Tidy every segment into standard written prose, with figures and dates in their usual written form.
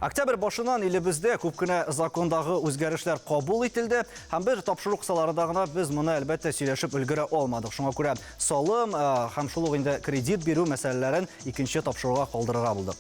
Октябрь башынан илебездә күп кенә закондагы үзгәрешләр кабул ителде. Һәм бер тапшыру кысаларында гына без моны әлбәттә сөйләшеп өлгерә алмадык. Шуңа күрә салым һәм шул ук инде кредит бирү мәсьәләләрен икенче тапшыруга калдырырга булдык.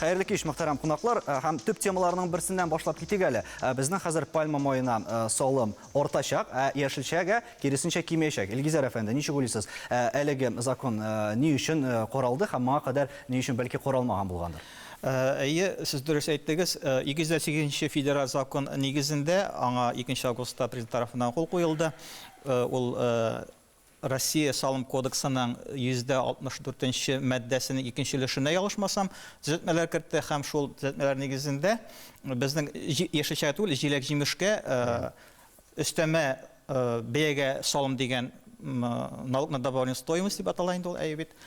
Хәерле кич, мөхтәрәм кунаклар, һәм төп темаларның берсеннән башлап китик әле. Безнең хәзер пальма маена салым артачак, яшелчәгә киресенчә кимәячәк. Илгизәр әфәнде, ничек уйлыйсыз? Әлеге закон ни өчен каралды һәм моңа кадәр ни өчен бәлки каралмаган булгандыр? Әйе, сіз дөрес әйттегез. 208-ші федераль закон нигезендә аңа 2 августта президент тарафынан кул куелды. Ул Россия салым кодексының 164-ші маддәсенең 2-нче өлешенә ялышмасам, төзәтмәләр кертте һәм шул төзәтмәләр нигезендә безнең яшелчәгә түгел, җиләк-җимешкә өстәмә бәягә салым дигән налог на добавленную стоимость дип атала инде ул әйбит.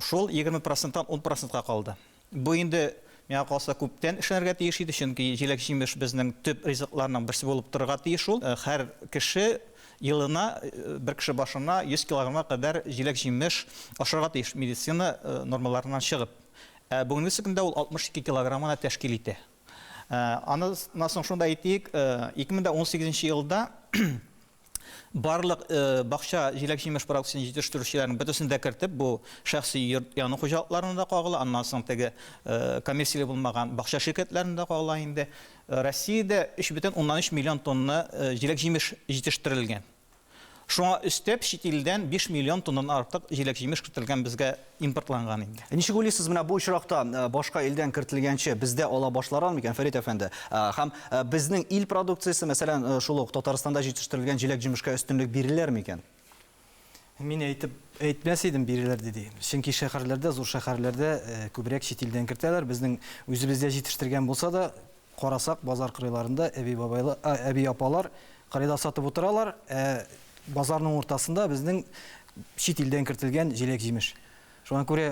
Шул 20%-тан 10%-ка калды. Бу инде миңа калса күптән эшләргә тиеш иде, чөнки җиләк-җимеш безнең төп ризыкларның берсе булып торырга тиеш ул. Һәр кеше елына, бер кеше башына 100 килограммга кадәр җиләк-җимеш ашарга тиеш медицина нормаларыннан чыгып. Бүгенге көндә ул 62 килограммны тәшкил итә. Аннан соң шунда әйтик, 2018 елда барлык бакча җиләк-җимеш продукциясын җитештерүчеләрнең бөтенсендә кертеп, бу шәхси яны хуҗалыкларында кагыла, аннан соң теге коммерцияле булмаган бакча ширкәтләрендә кагыла инде. Россиядә 3,3 миллион тонна җиләк-җимеш җитештерелгән. Шуңа өстәп чит илдән 5 миллион тоннадан артык җиләк-җимеш кертелгән безгә импортланган инде. Ничек уйлыйсыз, менә бу очракта башка илдән кертелгәнче бездә ала башларга микән, Фәрит әфәнде? Һәм безнең ил продукциясе, мәсәлән, шул ук Татарстанда җитештерелгән җиләк-җимешкә өстенлек биреләр микән? Мин әйтмәс идем биреләр диде. Чөнки шәһәрләрдә, зур шәһәрләрдә күбрәк чит илдән кертәләр. Безнең үзебездә җитештергән булса да, карасак базар кырыйларында әби апалар кырыйда сатып утыралар. Базарның ортасында безнең чит илдән кертелгән җиләк-җимеш. Шуңа күрә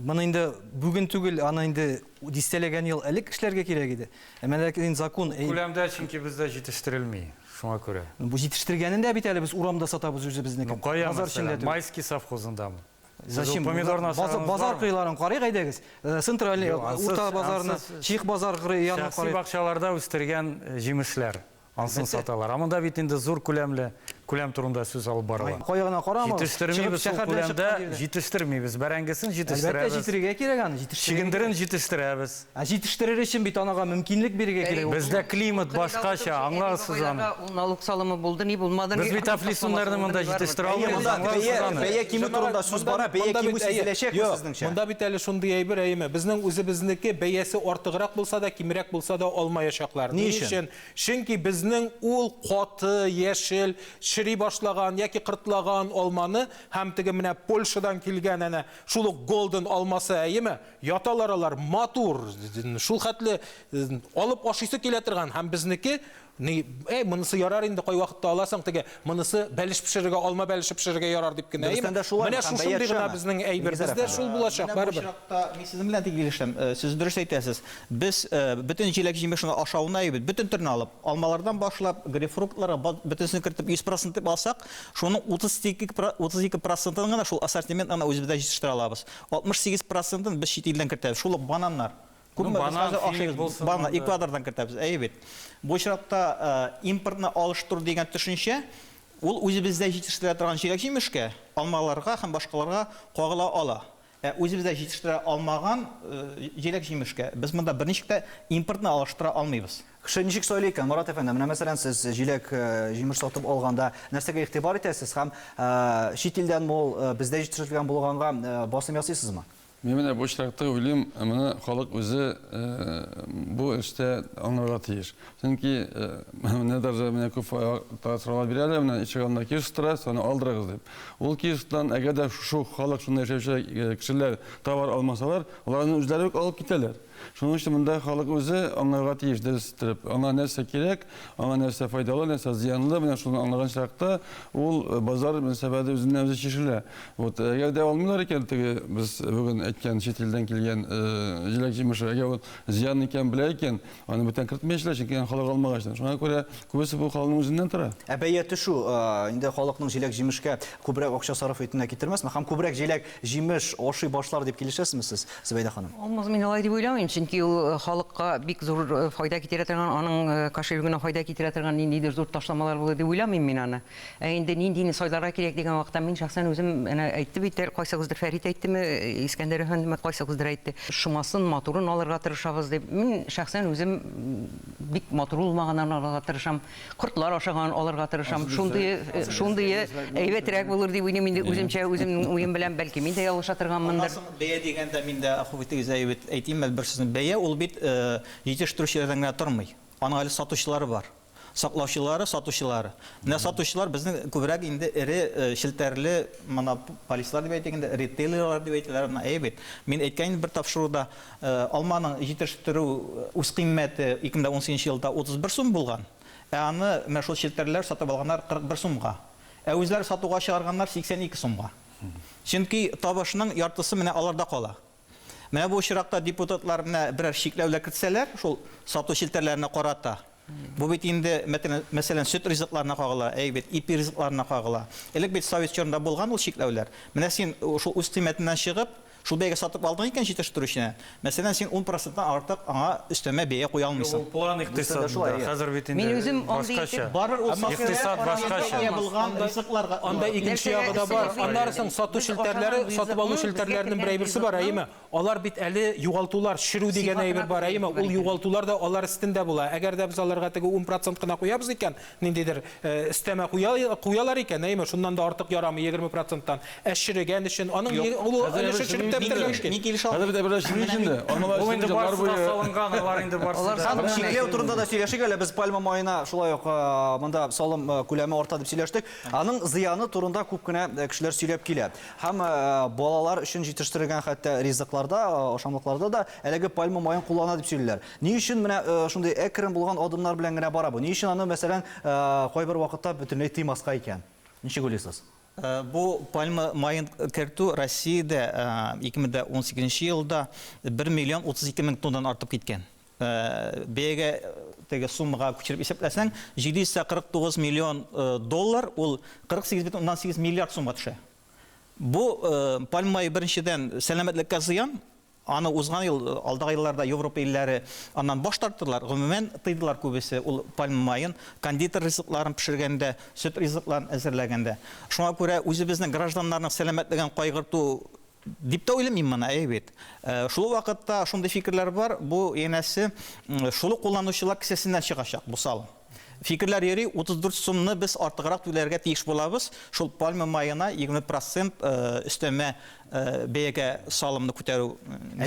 моны инде бүген түгел, аны инде дистәләгән ел элек эшләргә кирәк иде. Әмма ләкин закон күләмдә чөнки бездә җитештерелми. Шуңа күрә. Бу җитештерелгәнен дә бит әле без урамда сатабыз үзебезнеке. Базар эчендә Майский совхозындамы? Зачем базар кыйларын карый әйдәгез? Центральный урта базарны, Чих базар кырый янына карый. Шәхси бакчаларда үстергән җимешләр ансын саталар. Амында бит инде зур күләм турында сүз алып барыла. Каягына карама. Җитештермибез ул күләмдә, җитештермибез. Бәрәңгесен җитештерәбез. Әлбәттә җитергә кирәк аны, Чигендерен җитештерәбез. Җитештерер өчен бит анага мөмкинлек бирергә кирәк. Бездә климат башкача, аңларсыз аны. Ул налог салымы булды, ни булмады. Без бит афлисуннарны монда җитештерә алмыйбыз. Бәя киме турында сүз бара, бәя кимү сизеләчәк сезнеңчә. Монда бит әле шундый әйбер әйме. Безнең үзебезнеке бәясе артыграк булса да, кимрәк булса да алмаячаклар. Ни өчен? Чөнки безнең ул каты, яшел, шири башлаган яки кыртлаган алманы һәм теге менә Польшадан килгән әнә шул голден алмасы әйеме? Яталар алар матур, шул хәтле алып ашыйсы килә торган һәм безнеке монысы ярар инде кай вакытта аласың, теге монысы бәлеш пешерергә, алма бәлеш пешерергә ярар дип кенә. Менә шушындый гына безнең әйбер бездә шул булачак барыбер. Мин сезнең белән тигезләшәм. Сез дөрес әйтәсез. Без бөтен җиләк-җимешне ашауны әйбит, бөтен төрне алып, алмалардан башлап, грейпфруктларга бөтенсен кертеп 100% дип алсак, шуның 32% гына шул ассортимент аны үзебездә җитештерә алабыз. 68%-ын без чит илдән кертәбез. Шул бананнар. Банан Эквадордан кертәбез, әйбит. Бу очракта импортны алыштыру дигән төшенчә, ул үзебездә җитештерә торган җиләк-җимешкә, алмаларга һәм башкаларга кагыла ала. Үзебездә җитештерә алмаган җиләк-җимешкә без монда берничек тә импортны алыштыра алмыйбыз. Кеше ничек сөйли икән, Марат әфәнде? Менә мәсәлән, сез җиләк-җимеш сатып алганда нәрсәгә игътибар итәсез һәм чит илдән бездә җитештерелгән булганга басым ясыйсызмы? Мен менә бу очракта уйлыйм, моны халык үзе бу эштә аңларга тиеш. Чөнки менә дәрҗә менә күп тасырлар бирәләр, менә ичегәндә киш тора, аны алдырыгыз дип. Ул киштан әгәр дә шу халык шундай яшәүче кешеләр товар алмасалар, аларны үзләре алып китәләр. Шуның өчен монда халык үзе аңларга тиеш дөрестеп. Аңа нәрсә кирәк, аңа нәрсә файдалы, нәрсә зыянлы, менә шуны аңлаган чакта ул базар мөнәсәбәте үзеннән үзе чишелә. Вот әгәр дә алмыйлар икән, без бүген әйткән чит илдән килгән җиләк-җимеш, әгәр ул зыян икән белә икән, аны бүтән кертмәйчеләр, чөнки халык алмагач. Шуңа күрә күбесе бу халыкның үзеннән тора. Бәя төшү инде халыкның җиләк-җимешкә күбрәк акча сарыф итүенә китермәсме? Һәм күбрәк җиләк-җимеш ашый башлар дип килешәсезме сез, Зөбәйдә ханым? Олмаз, мин алай дип уйлыйм. уйламыйм, чөнки ул халыкка бик зур файда китерә торган, аның кошелегына файда китерә торган ниндидер зур ташламалар булды дип уйламыйм мин аны. Инде нинди сайларга кирәк дигән вакытта мин шәхсән үзем әйтте бит, кайсыгыздыр Фәрит әйттеме, Искәндәр әфәндеме кайсыгыздыр әйтте. Шумасын, матурын алырга тырышабыз дип. Мин шәхсән үзем бик матур булмаганнан алырга тырышам. Кортлар ашаган алырга тырышам. Шундый әйбәтрәк булыр дип уйлыйм инде үземчә, үземнең уем белән бәлки мин дә ялгыша торганмындыр. Бәя дигәндә миндә ахуитегез әйтим, бер сүзне бәя ул бит җитештерүчеләрдән генә тормый. Аның әле сатучылары бар. Саклаучылары, сатучылары. Менә сатучылар безнең күбрәк инде ире шелтәрле монополистлар дип әйтгәндә, ритейлерлар дип әйтәләр. Әйбәт. Мин әйткән бер тапшыруда алманың җитештерү үз кыйммәте 2018 елда 31 сум булган. Аны менә шул шелтәрләр сатып алганнар 41 сумга. Үзләре сатуга чыгарганнар 82 сумга. Чөнки табышның яртысы менә аларда кала. Менә бу очракта депутатлар менә берәр шикләүләр кертсәләр, шул сату шелтәрләренә карата. Бу бит инде мәсәлән сөт ризыкларына кагыла, әйбәт ипи ризыкларына кагыла. Элек бит Совет чорында булган ул шикләүләр. Менә син шул үз кыйммәтеннән чыгып, шул бәягә сатып алдың икән җитештерүченә. Мәсәлән, син 10%-тан артык аңа өстәмә бәя куя алмыйсың. План икътисадында хәзер бит инде Мин үзем андый башкача. Барыр ул Икътисад башкача. булган ризыкларга. Анда икенче ягы да бар. Аннарсын сату шелтәрләре, сатып алу шелтәрләренең бер әйберсе бар, әйме? Алар бит әле югалтулар, ширү дигән әйбер бар, әйме? Ул югалтулар да алар өстендә була. Әгәр дә без аларга теге 10% кына куябыз икән, ниндидер өстәмә куялар икән, әйме? Шуннан да артык ярамый 20%-тан. Әширегән өчен аның ул өлеше ширеп бетергән. Хәзер бит бер шуның içinde. Бу инде барсы да салынган, алар инде барсы да. Шикләү турында да сөйләшик әле, без пальма майына шулай ук монда салым күләме арта дип сөйләштек. Аның зыяны турында күп кенә кешеләр сөйләп килә. Һәм балалар өчен җитештерелгән хәтта ризыкларда, ашамлыкларда да әлеге пальма майын куллана дип сөйлиләр. Ни өчен менә шундый әкрен булган адымнар белән генә бара бу? Ни өчен аны мәсәлән кайбер вакытта бөтенләй тыймаска икән? Ничек уйлыйсыз? Бу пальма майын кертү Россиядә 2018 елда 1 миллион 32 мең тоннадан артып киткән. Бәягә теге суммага күчереп исәпләсәң, 749 миллион доллар, ул 48,8 миллиард сумга төшә. Бу пальма майы беренчедән сәламәтлеккә зыян. Аны узган ел, алдагы елларда Европа илләре аннан баш тарттылар. Гомумән тыйдылар күбесе ул пальма майын кондитер ризыкларын пешергәндә, сөт ризыкларын әзерләгәндә. Шуңа күрә үзебезнең гражданнарның сәламәтлеген кайгырту дип тә уйламыйм моны, әйбәт. Шул вакытта шундый фикерләр бар, бу янәсе шул кулланучылар кесәсеннән чыгачак бу салым. Фикерләр йөри, 34 сумны без артыграк түләргә тиеш булабыз. Шул пальма майына 20% өстәмә бәягә салымны күтәрү.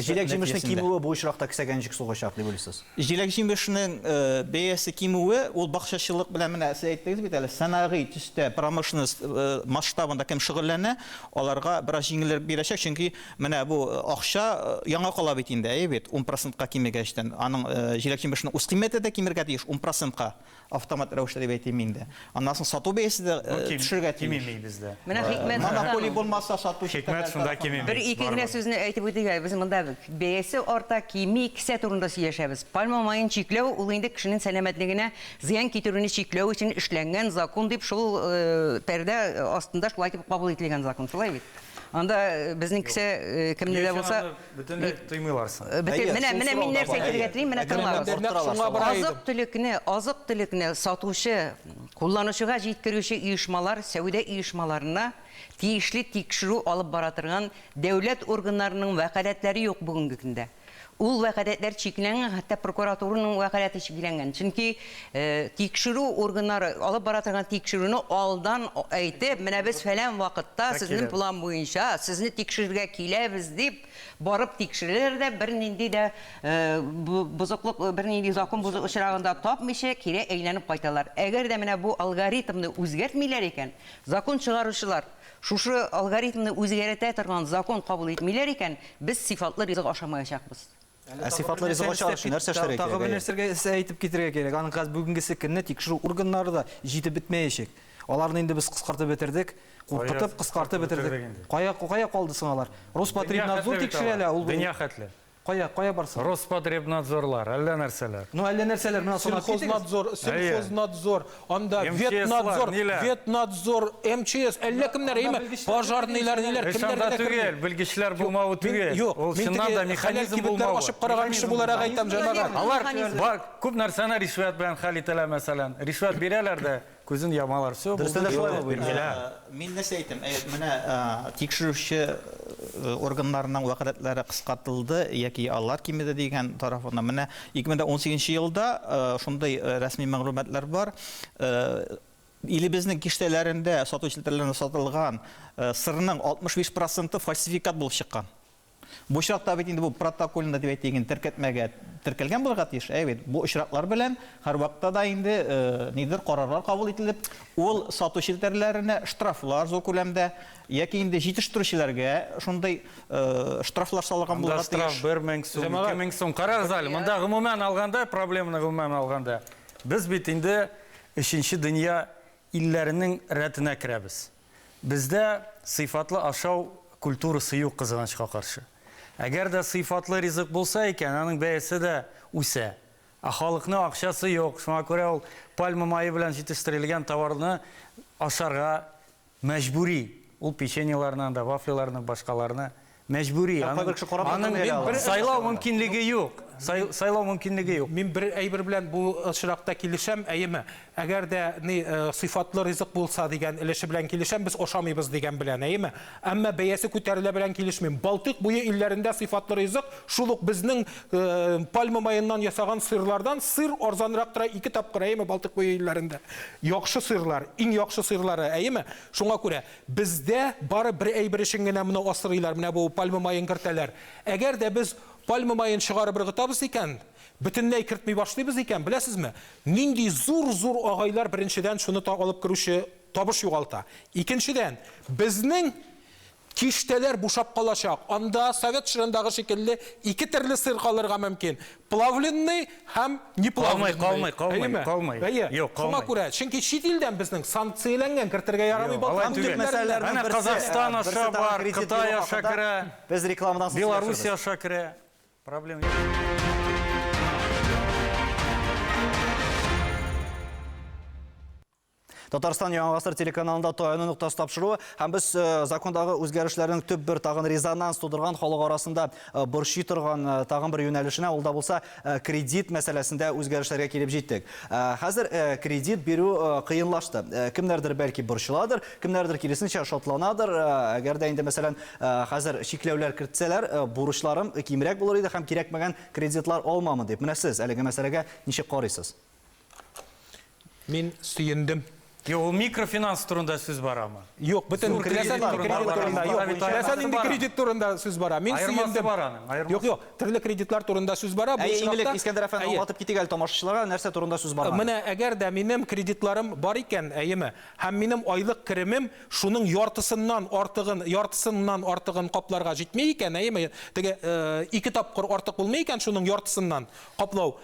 Җиләк җимешнең кимүе бу очракта кисәгәнчик сугачак дип уйлыйсыз? Җиләк җимешнең бәясе кимүе, ул бакчачылык белән менә сез әйттегез бит әле, санагый төстә промышленность масштабында кем шөгыльләнә, аларга бераз җиңеллек бирәчәк, чөнки менә бу акча яңа кала бит инде, әйбәт, 10%-ка кимегәчтән. Аның җиләк җимешнең үз кыйммәте дә кимергә тиеш 10%-ка. Автомат рәвештә дип әйтим инде. Аннан соң сату бәясе дә төшәргә тиеш. Бездә. Менә хикмәт Монополия булмаса сату Хикмәт шунда кимеми. Бер ике генә сүзне әйтеп үтик, без монда бәясе арта, кими, кисә турында сөйләшәбез. Пальма майын чикләү ул инде кешенең сәламәтлегенә зыян китерүне чикләү өчен эшләнгән закон дип шул пәрдә астында шулай дип кабул ителгән закон, шулай бит. Анда безнең кисә кемне дә булса бөтенләй тыймыйларсың. Менә мин нәрсә әйтергә телим, менә тыңлагыз. Азык-төлекне сатучы, кулланучыга җиткерүче оешмалар, сәүдә оешмаларына тиешле тикшерү алып бара торган дәүләт органнарының вәкаләтләре юк бүгенге көндә. Ул вәкаләтләр чикләнгән, хәтта прокуратураның вәкаләте чикләнгән. Чөнки тикшерү органнары алып бара торган тикшерүне алдан әйтеп, менә без фәлән вакытта сезнең план буенча сезне тикшерергә киләбез дип барып тикшерәләр дә бернинди дә бузыклык, бернинди закон бузык очрагында тапмыйча кире әйләнеп кайталар. Әгәр дә менә бу алгоритмны үзгәртмиләр икән, закон чыгаручылар шушы алгоритмны үзгәртә торган закон кабул итмиләр икән, без сифатлы ризык ашамаячакбыз. Сифатлы ризык ашар өчен нәрсә эшләргә Тагы бер кирәк? нәрсәгә әйтеп китәргә кирәк. Аның хәзер бүгенгесе көнне тикшерү органнары да җитеп бетмәячәк. Аларны инде без кыскартып бетердек, куркытып кыскартып бетердек. Кая калды соң алар? Роспотребнадзор тикшерәләр ул. Дөнья хәтле. Кая барсың? Роспотребнадзорлар, әллә нәрсәләр. Ну, әллә нәрсәләр менә сонда Сельхознадзор, анда МЧС-лар, ниләр? ветнадзор, МЧС, әллә кемнәр, пожарныйлар, ниләр, Ошанда түгел, белгечләр булмавы түгел. Ул чыннан да механизм булмавы. Ашып караган кеше буларак әйтәм, җәмәгать. Алар күп нәрсәне ришвәт белән хәл ителә, мәсәлән. Ришвәт бирәләр дә күзен ямалар. Все Дөрестән дә шулай булып Мин нәрсә әйтәм, менә тикшерүче органнарның вәкаләтләре кыскартылды яки алар кимеде дигән тарафына. Менә 2018 елда шундай рәсми мәгълүматлар бар. Илебезнең киштәләрендә сатучыларына сатылган сырның 65% фальсификат булып чыккан. Бу очракта бит инде бу протоколында дип әйтелгән теркәтмәгә теркәлгән булырга тиеш. Әйбәт, бу очраклар белән һәр вакытта да инде нидер карарлар кабул ителеп, ул сатучыларына штрафлар зур күләмдә яки инде җитештерүчеләргә шундай штрафлар салган булырга штраф тиеш. 1000 сум, 2000 сум. Карагыз әле, монда гомумән алганда, проблеманы гомумән алганда, без бит инде 3нче дөнья илләренең рәтенә керәбез. Бездә сыйфатлы ашау культурасы юк кызганычка каршы. Әгәр дә сыйфатлы ризык булса икән, аның бәясе дә үсә. Халыкның акчасы юк. Шуңа күрә ул пальма майы белән җитештерелгән товарны ашарга мәҗбүри. Ул печеньеларны да, вафляларны, башкаларны мәҗбүри. Аның сайлау мөмкинлеге юк. Сайлау мөмкинлеге юк. Мин бер әйбер белән бу очракта килешәм, әйеме. Әгәр дә сыйфатлы ризык булса дигән өлеше белән килешәм, без ашамыйбыз дигән белән, әйеме. Әмма бәясе күтәрелә белән килешмим. Балтык буе илләрендә сыйфатлы ризык, шул ук безнең пальма маеннан ясаган сырлардан сыр арзанрак тора 2 тапкыр, әйеме, Балтык буе илләрендә. Яхшы сырлар, иң яхшы сырлары, әйеме. Шуңа күрә бездә бары бер әйбер өчен генә моны асырыйлар, менә бу пальма маен кертәләр. Әгәр дә без пальма маен чыгарып ыргытабыз икән, бөтенләй кертми башлыйбыз икән, беләсезме? Нинди зур агайлар беренчедән шуны алып керүче табыш югалта. Икенчедән, безнең киштәләр бушап калачак. Анда совет чорындагы шикелле 2 төрле сыр калырга мөмкин. Плавленный һәм неплавленный. Калмый. Юк, шуңа күрә, чөнки чит илдән безнең санкцияләнгән кертергә ярамый булган мәсьәләләрнең Әнә Казахстан аша бар, Кытай аша керә, Без рекламадан соң Белоруссия аша керә. Проблема юк. Татарстан Яңа Гасыр телеканалында таяну нуктасы тапшыруы һәм без закондагы үзгәрешләрнең төп бер тагын резонанс тудырган халык арасында борчый торган тагын бер юнәлешенә, ул да булса кредит мәсьәләсендә үзгәрешләргә килеп җиттек. Хәзер кредит бирү кыенлашты. Кемнәрдер бәлки борчыладыр, кемнәрдер киресенчә шатланадыр. Әгәр дә инде мәсәлән хәзер шикләүләр кертсәләр, бурычларым кимрәк булыр иде һәм кирәкмәгән кредитлар алмамы дип. Менә сез әлеге мәсьәләгә ничек карыйсыз? Мин сөендем. Юк, ул микрофинанс турында сүз барамы? Юк, бөтен кредит турында юк. Мәсәлән, инде кредит турында сүз бара. Мин сөендем. Юк, төрле кредитлар турында сүз бара. Бу шулай Искәндәр әфәнде аңлатып китик әле тамашачыларга, нәрсә турында сүз бара. Менә әгәр дә минем кредитларым бар икән, әйеме, һәм минем айлык керемем шуның яртысыннан артыгын капларга җитми икән, әйеме, теге 2 тапкыр артык булмый икән шуның яртысыннан каплау.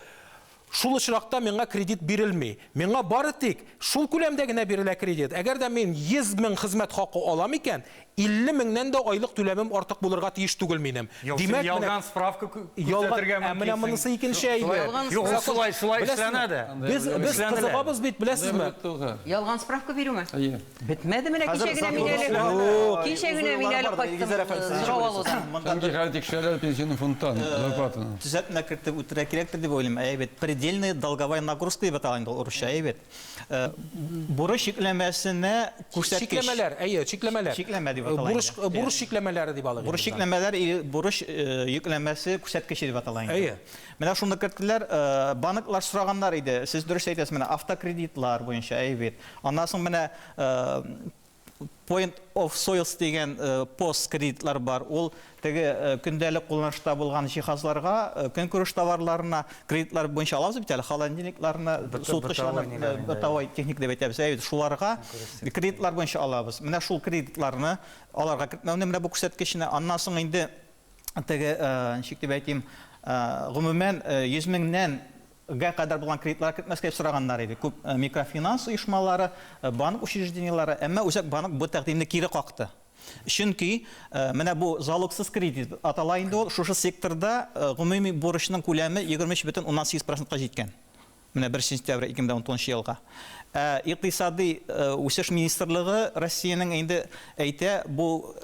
Шул очракта миңа кредит бирелми. Миңа бары тик шул күләмдә генә бирелә кредит. Әгәр дә мин 100 мең хезмәт хакы алам икән, 50 меңнән дә айлык түләмем артык булырга тиеш түгел минем. Димәк, ялган справка күрсәтергә мөмкин. Менә монысы икенче әйбер. Юк, шулай эшләнә дә. Без кызыгабыз бит, беләсезме? Ялган справка бирүме? Бетмәде менә кичә генә мин әле кайттым. Җавалудан. Sanki her tekşerler pensiyonu fontan, зарплатаны. Төзәтмә кертеп үтерә кирәктер дип уйлыйм. Әйбәт, предельная долговая нагрузка дип аталган урысча, әйбәт. Бурыч йөкләмәсенә күрсәткеч. Чикләмәләр, чикләмәләр. Чикләмә дип аталган. Бурыч чикләмәләре дип алган. Бурыч чикләмәләр, бурыч йөкләмәсе күрсәткече дип аталган. Менә шуны керттеләр, банклар сораганнар иде. Сез дөрес әйтәсез, менә автокредитлар буенча, әйбәт. Аннан соң менә Point of Sales дигән пост кредитлар бар. Ул теге көндәлек кулланышта булган җиһазларга, көнкүреш товарларына кредитлар буенча алабыз бит әле, холодильникларны, суыткычларны, бытовой техник дип әйтәбез. Әйбәт, шуларга кредитлар буенча алабыз. Менә шул кредитларны аларга кертмәүне менә бу күрсәткечне, аннан соң инде теге ничек дип әйтим, гомумән 100 меңнән кадәр булган кредитлар кертмәскә сораганнар иде. Күп микрофинанс оешмалары, банк учреждениялары, әмма үзәк банк бу тәкъдимне кире какты. Чөнки менә бу залогсыз кредит атала инде ул шушы секторда гомуми бурычның күләме 23,18%-ка җиткән. Менә 1 сентябрь 2010 елга. Икътисади үсеш министрлыгы Россиянең инде әйтә, бу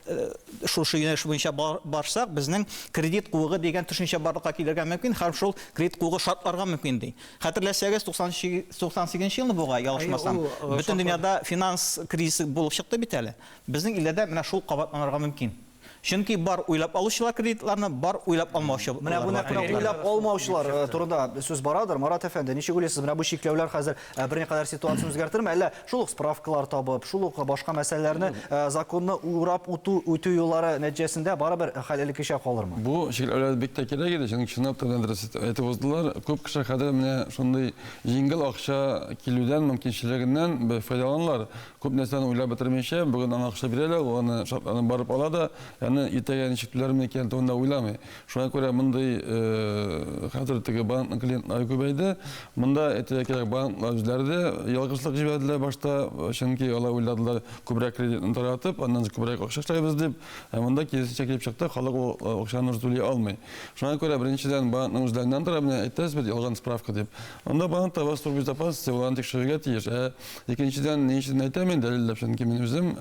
шушы юнәлеш буенча барсак, безнең кредит куыгы дигән төшенчә барлыкка килергә мөмкин, һәм шул кредит куыгы шартларга мөмкин ди. Хәтерләсәгез, 98 елны буга ялгышмасам, бөтен дөньяда финанс кризисы булып чыкты бит әле. Безнең илдә менә шул кабатланырга мөмкин. Чөнки бар уйлап алучылар кредитларны, бар уйлап алмаучы. Менә бу нәкъ уйлап алмаучылар турында сүз барадыр. Марат әфәнде, ничек уйлыйсыз, менә бу чикләүләр хәзер берникадәр ситуацияны үзгәртерме, әллә шул ук справкалар табып, шул ук башка мәсьәләләрне законны урап үтү юллары нәтиҗәсендә барыбер хәлелекечә калырмы? Бу шикләүләр бик тә кирәк иде, чөнки чынлап та әйтеп уздылар. Күп кеше хәзер менә шундый җиңел акча килүдән мөмкинчелегеннән файдаланалар. Күп нәрсәне уйлап бетермәйчә, бүген аңа акча бирәләр, аны шартларын барып ала да, яны итәгә ничекләр микән турында уйламый. Шуңа күрә мондый хәзер теге банк клиентлары күбәйде. Монда әйтергә кирәк, банклар үзләре дә ялгышлык җибәрделәр башта, чөнки алар уйладылар күбрәк кредитны таратып, аннан күбрәк акча эшләйбез дип. Монда киресенчә килеп чыкты, халык ул акчаны түли алмый. Шуңа күрә беренчедән банкның үзләреннән тора, менә әйтәсез бит ялган справка дип. Анда банкта вас турбы запас, уларны тикшерергә тиеш. Икенчедән ни өчен әйтәм, дәлилләп, чөнки мин үзем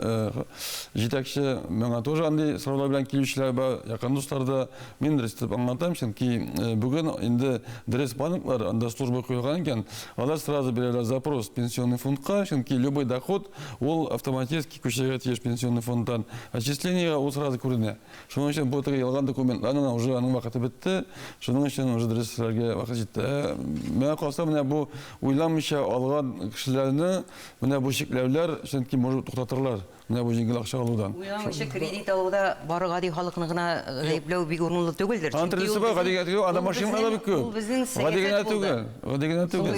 җитәкче миңа тоже андый сораулар белән килүчеләр бар, якын дусларда мин дөрестеп аңлатам, чөнки бүген инде дөрес банклар анда служба куйган икән, алар сразу бирәләр запрос пенсионный фондка, чөнки любой доход ул автоматически күчәргә тиеш пенсионный фондтан. Отчисление ул сразу күренә. Шуның өчен бу теге ялган документларның уже аның вакыты бетте. Шуның өчен уже дөреслеккә вакыт җитте. Менә калса, менә бу уйламыйча алган кешеләрне менә бу чикләүләр чөнки может туктатырлар. Менә бу җиңел акча алудан. Уйламыйча кредит алуда бары гади халыкны гына гаепләү бик урынлы түгелдер. Антресе бар, гадигә түгел, адам машиналар бик күп. Гадигә түгел, гадигә түгел.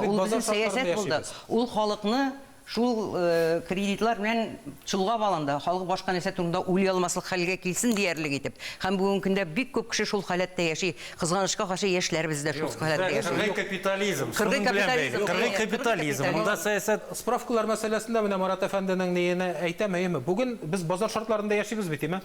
Ул безнең сәясәт булды. Ул халыкны шул кредитлар белән чолгап алында, халык башка нәрсә турында уйлый алмаслык хәлгә килсен диярлек итеп. Һәм бүгенге көндә бик күп кеше шул халәттә яши. Кызганычка каршы яшьләребез дә шул халәттә яши. Кыргый капитализм. Кыргый капитализм. Монда сәясәт Справкалар мәсьәләсендә менә Марат әфәнденең ниенә әйтәме, бүген без базар шартларында яшибез бит, әйме?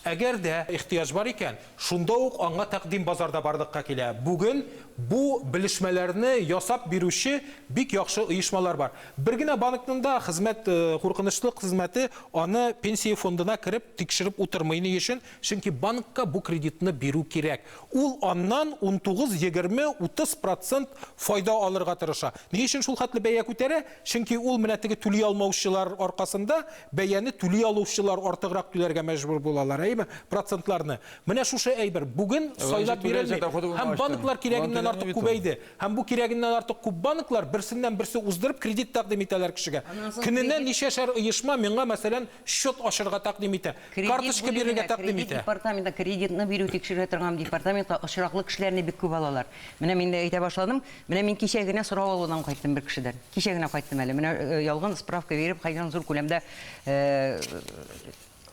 Әгәр дә ихтияҗ бар икән, шунда ук аңа тәкъдим базарда барлыкка килә. Бүген бу белешмәләрне ясап бирүче бик яхшы оешмалар бар. Бер генә банкның да хезмәт куркынычлык хезмәте аны пенсия фондына кереп тикшереп утырмый ни өчен, чөнки банкка бу кредитны бирү кирәк. Ул аннан 19-20-30% файда алырга тырыша. Ни өчен шул хәтле бәя күтәрә? Чөнки ул менә теге түли алмаучылар аркасында бәяне түли алучылар артыграк түләргә мәҗбүр булалар. Процентларны. Менә шушы әйбер. Бүген сайлап бирелми. Һәм банклар кирәгеннән артык күбәйде. Һәм бу кирәгеннән артык күп банклар берсеннән берсе уздырып кредит тәкъдим итәләр кешегә. Көненә ничәшәр оешма миңа мәсәлән счет ачырга тәкъдим итә. Карточка бирергә тәкъдим итә. Департаментта кредитны бирү тикшерә торган департаментта очраклы кешеләрне бик күп алалар. Менә мин дә әйтә башладым. Менә мин кичә генә сорау алудан кайттым бер кешедән. Кичә генә кайттым әле. Менә ялган справка биреп, кайдан зур күләмдә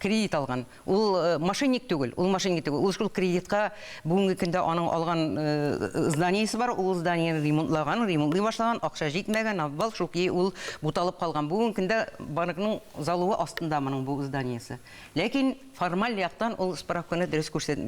кредит алган. Ул мошенник түгел, Ул шул кредитка бүгенге көндә аның алган зданиесе бар. Ул зданиене ремонтлый башлаган, акча җитмәгән, аввал шуки ул буталып калган. Бүгенге көндә банкның залуы астында моның бу зданиесе. Ләкин формаль яктан ул справканы дөрес күрсәт,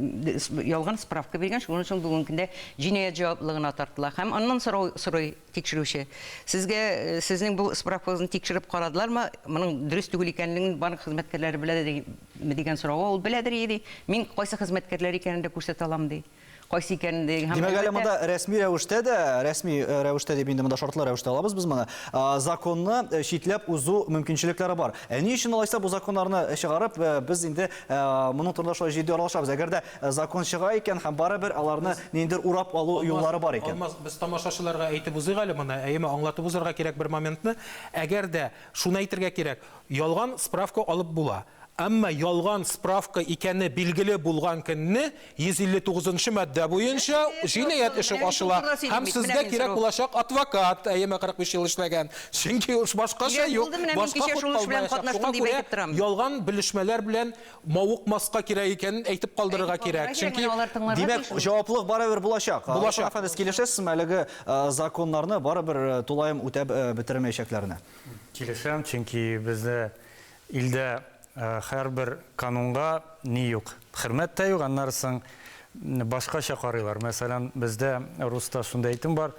ялган справка биргән, шуның өчен бүгенге көндә җинаять җаваплылыгына тартыла. Һәм аннан сорый тикшерүче. Сезнең бу справкагызны тикшереп карадылармы? Моның дөрес түгел икәнлеген банк хезмәткәрләре белә дигән сорауга ул беләдер иде. Мин кайсы хезмәткәрләр икәнен дә күрсәтә алам ди. Кайсы икәнен дә. Димәк, әле монда рәсми рәвештә дип инде монда шартлы рәвештә алабыз без моны. Законны читләп узу мөмкинчелекләре бар. Ни өчен алайса бу законнарны чыгарып, без инде моның турында шулай җитди аралашабыз. Әгәр дә закон чыга икән һәм барыбер аларны ниндер урап алу юллары бар икән. Без тамашачыларга әйтеп узыйк әле моны, әйме аңлатып узырга кирәк бер моментны. Әгәр дә шуны әйтергә кирәк, ялган справка алып була. Әмма ялган справка икәне билгеле булган көнне 159-нчы мадда буенча җинаять эше ачыла. Һәм сезгә кирәк булачак адвокат, әйме 45 ел эшләгән. Чөнки башкача юк. Ялган белешмәләр белән мавыкмаска кирәк икәнен әйтеп калдырырга кирәк. Чөнки димәк, җаваплылык барыбер булачак. Афәндис, килешәсезме әлеге законнарны барыбер тулаем үтәп бетермәячәкләренә? Килешәм, чөнки бездә илдә һәрбер канунга ни юк. Хөрмәт тә юк, аннарсын башкача карыйлар. Мәсәлән, бездә руста шундай әйтем бар.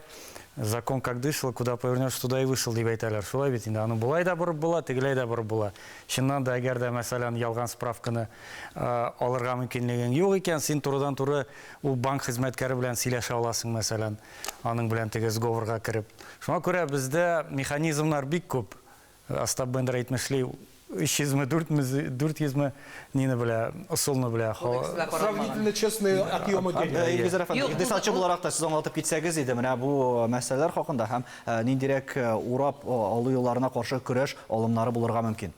Закон как дышал, куда повернешь, туда и вышел, дип әйтәләр. Шулай бит инде. Аны булай да бурып була, тегеләй дә бурып була. Чыннан да, әгәр дә, мәсәлән, ялган справканы алырга мөмкинлеген юк икән, син турыдан-туры ул банк хезмәткәре белән сөйләшә аласың, мәсәлән, аның белән теге сговорга кереп. Шуңа күрә бездә механизмнар бик күп. Остап Бендер әйтмешли, 300-400 нине белә, ысулны белә. Сравнительно честные отъемы денег. Игезер әфәнде, икътисадчы буларак та сез аңлатып китсәгез иде, менә бу мәсьәләләр хакында һәм ниндирәк урап алу юлларына каршы көрәш алымнары булырга мөмкин.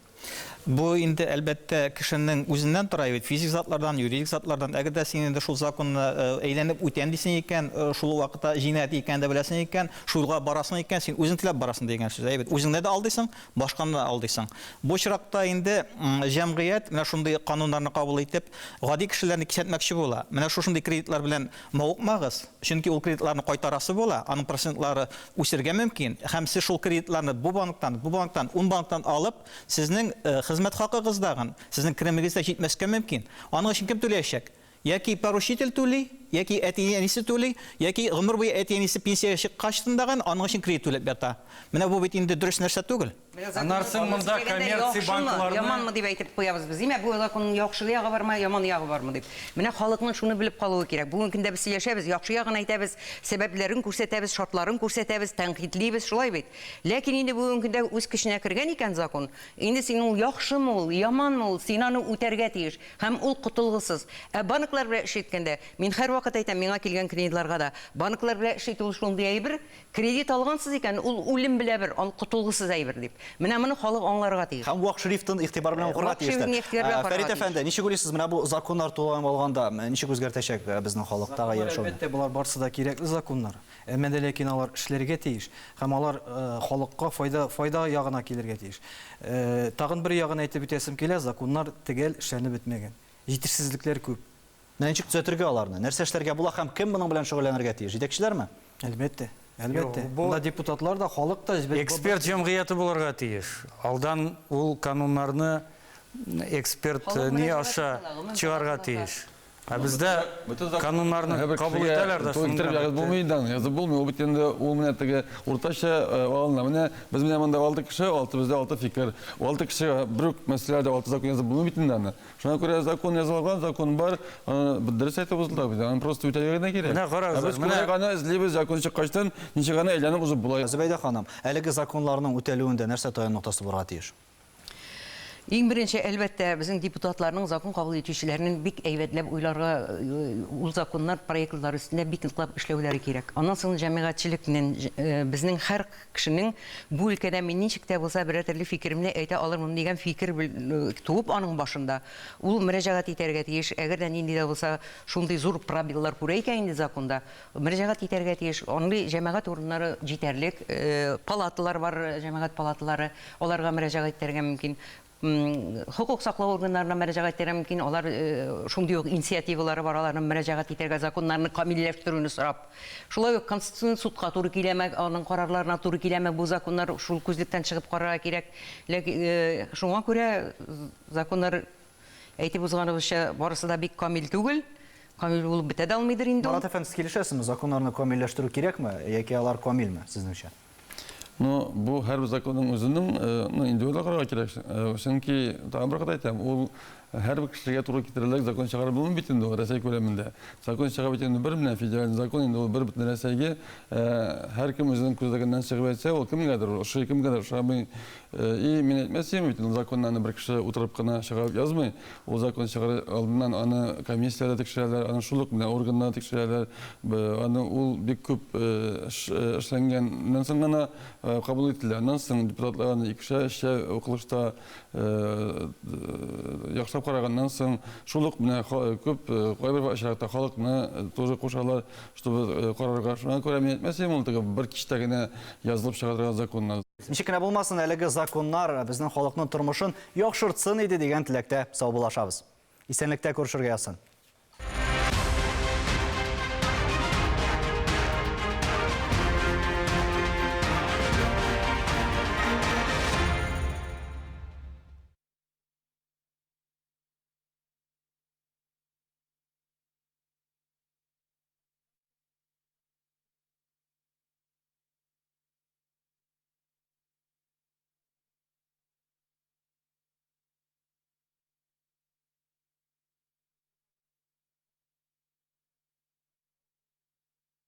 Бу инде әлбәттә кешенең үзеннән тора бит, физик затлардан, юридик затлардан. Әгәр дә син инде шул законны әйләнеп үтән дисең икән, шул вакытта җинаять икән дә беләсең икән, шулга барасың икән, син үзең теләп барасың дигән сүз. Әйбәт, үзеңне дә алдыйсың, башканы да алдыйсың. Бу чиракта инде җәмгыять менә шундый кануннарны кабул итеп, гади кешеләрне кисәтмәкче була. Менә шушындый кредитлар белән мавыкмагыз, чөнки ул кредитларны кайтарасы була, аның процентлары үсәргә мөмкин. Һәм сез шул кредитларны бу банктан, 10 банктан алып, сезнең хезмәт хакыгыздагын, сезнең кремегездә җитмәскә мөмкин. Аның өчен кем түләячәк? Яки поручитель түли, яки әти-әнисе түли, яки гомер буе әти-әнисе пенсияга чыккач тындаган, аның өчен кредит түләп ята. Менә бу бит инде дөрес нәрсә түгел. Анарсын монда коммерция банкларны яманмы дип әйтеп куябыз без. Имә бу законның яхшы ягы бармы, яман ягы бармы дип. Менә халыкның шуны белеп калуы кирәк. Бүгенге көндә без сөйләшәбез, яхшы ягын әйтәбез, сәбәпләрен күрсәтәбез, шартларын күрсәтәбез, тәнкыйтьлибез, шулай бит. Ләкин инде бүгенге көндә үз көченә кергән икән закон. Инде син ул яхшымы ул, яманмы ул, син аны үтәргә тиеш. Һәм ул кутылгысыз. Банклар белән эш иткәндә, мин һәр вакыт әйтәм, миңа килгән кредитларга да, банклар белән эш итү шундый әйбер, кредит алгансыз икән, ул үлем белә бер, ул кутылгысыз әйбер дип. Менә моны халык аңларга тиеш. Һәм вак шрифтын игътибар белән укырга тиештер. Фәрит әфәнде, ничек уйлыйсыз, менә бу законнар тулган алганда ничек үзгәртәчәк безнең халыктагы яшәүне? Әлбәттә, булар барысы да кирәкле законнар. Әмма дә ләкин алар эшләргә тиеш. Һәм алар халыкка файда ягына килергә тиеш. Тагын бер ягын әйтеп үтәсем килә, законнар төгәл эшләнеп бетмәгән. Җитешсезлекләр күп. Ничек төзәтергә аларны? Нәрсә эшләргә була һәм кем моның белән шөгыльләнергә тиеш? Җитәкчеләрме? Әлбәттә. Монда депутатлар да, халык та эксперт җәмгыяте булырга тиеш. Алдан ул кануннарны эксперт не аша чыгарга тиеш. Бездә кануннарны кабул итәләр дә шундый. Булмыйдан, язып булмый. Ул бит инде ул менә теге уртача алына. Менә без менә монда 6 кеше, 6 бездә 6 фикер. 6 кеше бер мәсьәләдә 6 закон язып булмый бит инде аны. Шуңа күрә закон язылган, закон бар. Дөрес әйтеп узылды бит. Аны просто үтәргә генә кирәк. Менә карагыз, менә гана эзлибез закон чыккачтан, ничек гана әйләнеп узып була. Зөбәйдә ханым, әлеге законларның үтәлүендә нәрсә таян ноктасы булырга тиеш? Иң беренче, әлбәттә, безнең депутатларның, закон кабул итүчеләрнең бик әйбәтләп уйларга, ул законнар проектлар өстендә бик ныклап эшләүләре кирәк. Аннан соң җәмәгатьчелекнең, безнең һәр кешенең бу өлкәдә мин ничек тә булса бер төрле фикеремне әйтә алырмын дигән фикер туып аның башында. Ул мөрәҗәгать итәргә тиеш. Әгәр дә нинди дә булса шундый зур пробеллар күрә икән инде законда, мөрәҗәгать итәргә тиеш. Андый җәмәгать урыннары җитәрлек, палаталар бар, җәмәгать палаталары, аларга мөрәҗәгать итәргә мөмкин. Хукук саклау органнарына мөрәҗәгать итәргә мөмкин. Алар шундый ук инициативалары бар, аларның мөрәҗәгать итәргә, законнарны камилләштерүне сорап. Шулай ук Конституцион судка туры киләме, аның карарларына туры киләме, бу законнар шул күзлектән чыгып карарга кирәк. Ләкин шуңа күрә законнар әйтеп узганыбызча барысы да бик камил түгел. Камил булып бетә дә алмыйдыр инде. Марат әфәнде, килешәсезме? Законнарны камилләштерү кирәкме, яки алар камилме сезнеңчә? Ну, бу һәр законның үзенең индивидуаль карарга кирәк. Чөнки тагын бер кат әйтәм, ул һәр бер кешегә туры китерерлек закон чыгарып булмый бит инде Россия күләмендә. Закон чыгарып бит инде бер менә федераль закон инде ул бер бөтен Россиягә һәр кем үзенең күзлегеннән чыгып әйтсә, ул кемгәдер, ошо кемгәдер шамый и мен әйтмәсем бит инде законнан бер кеше утырып кына чыгарып язмый. Ул закон чыгарып алдыннан аны комиссиялар тикшерәләр, аны шулык менә органнар тикшерәләр. Аны ул бик күп эшләнгәннән соң гына кабул ителә. Аннан соң депутатларны икешә укылышта яхшылап караганнан соң шулык менә күп кайбер очракта халыкны тоже кушалар, чтобы карарга. Шуңа күрә мен әйтмәсем, ул теге бер кичтә генә язылып чыгарылган законнар. Ничек кенә булмасын, әлеге законнар безнең халыкның тормышын яхшыртсын иде дигән теләктә сау булашабыз. Исәнлектә күрешергә язсын.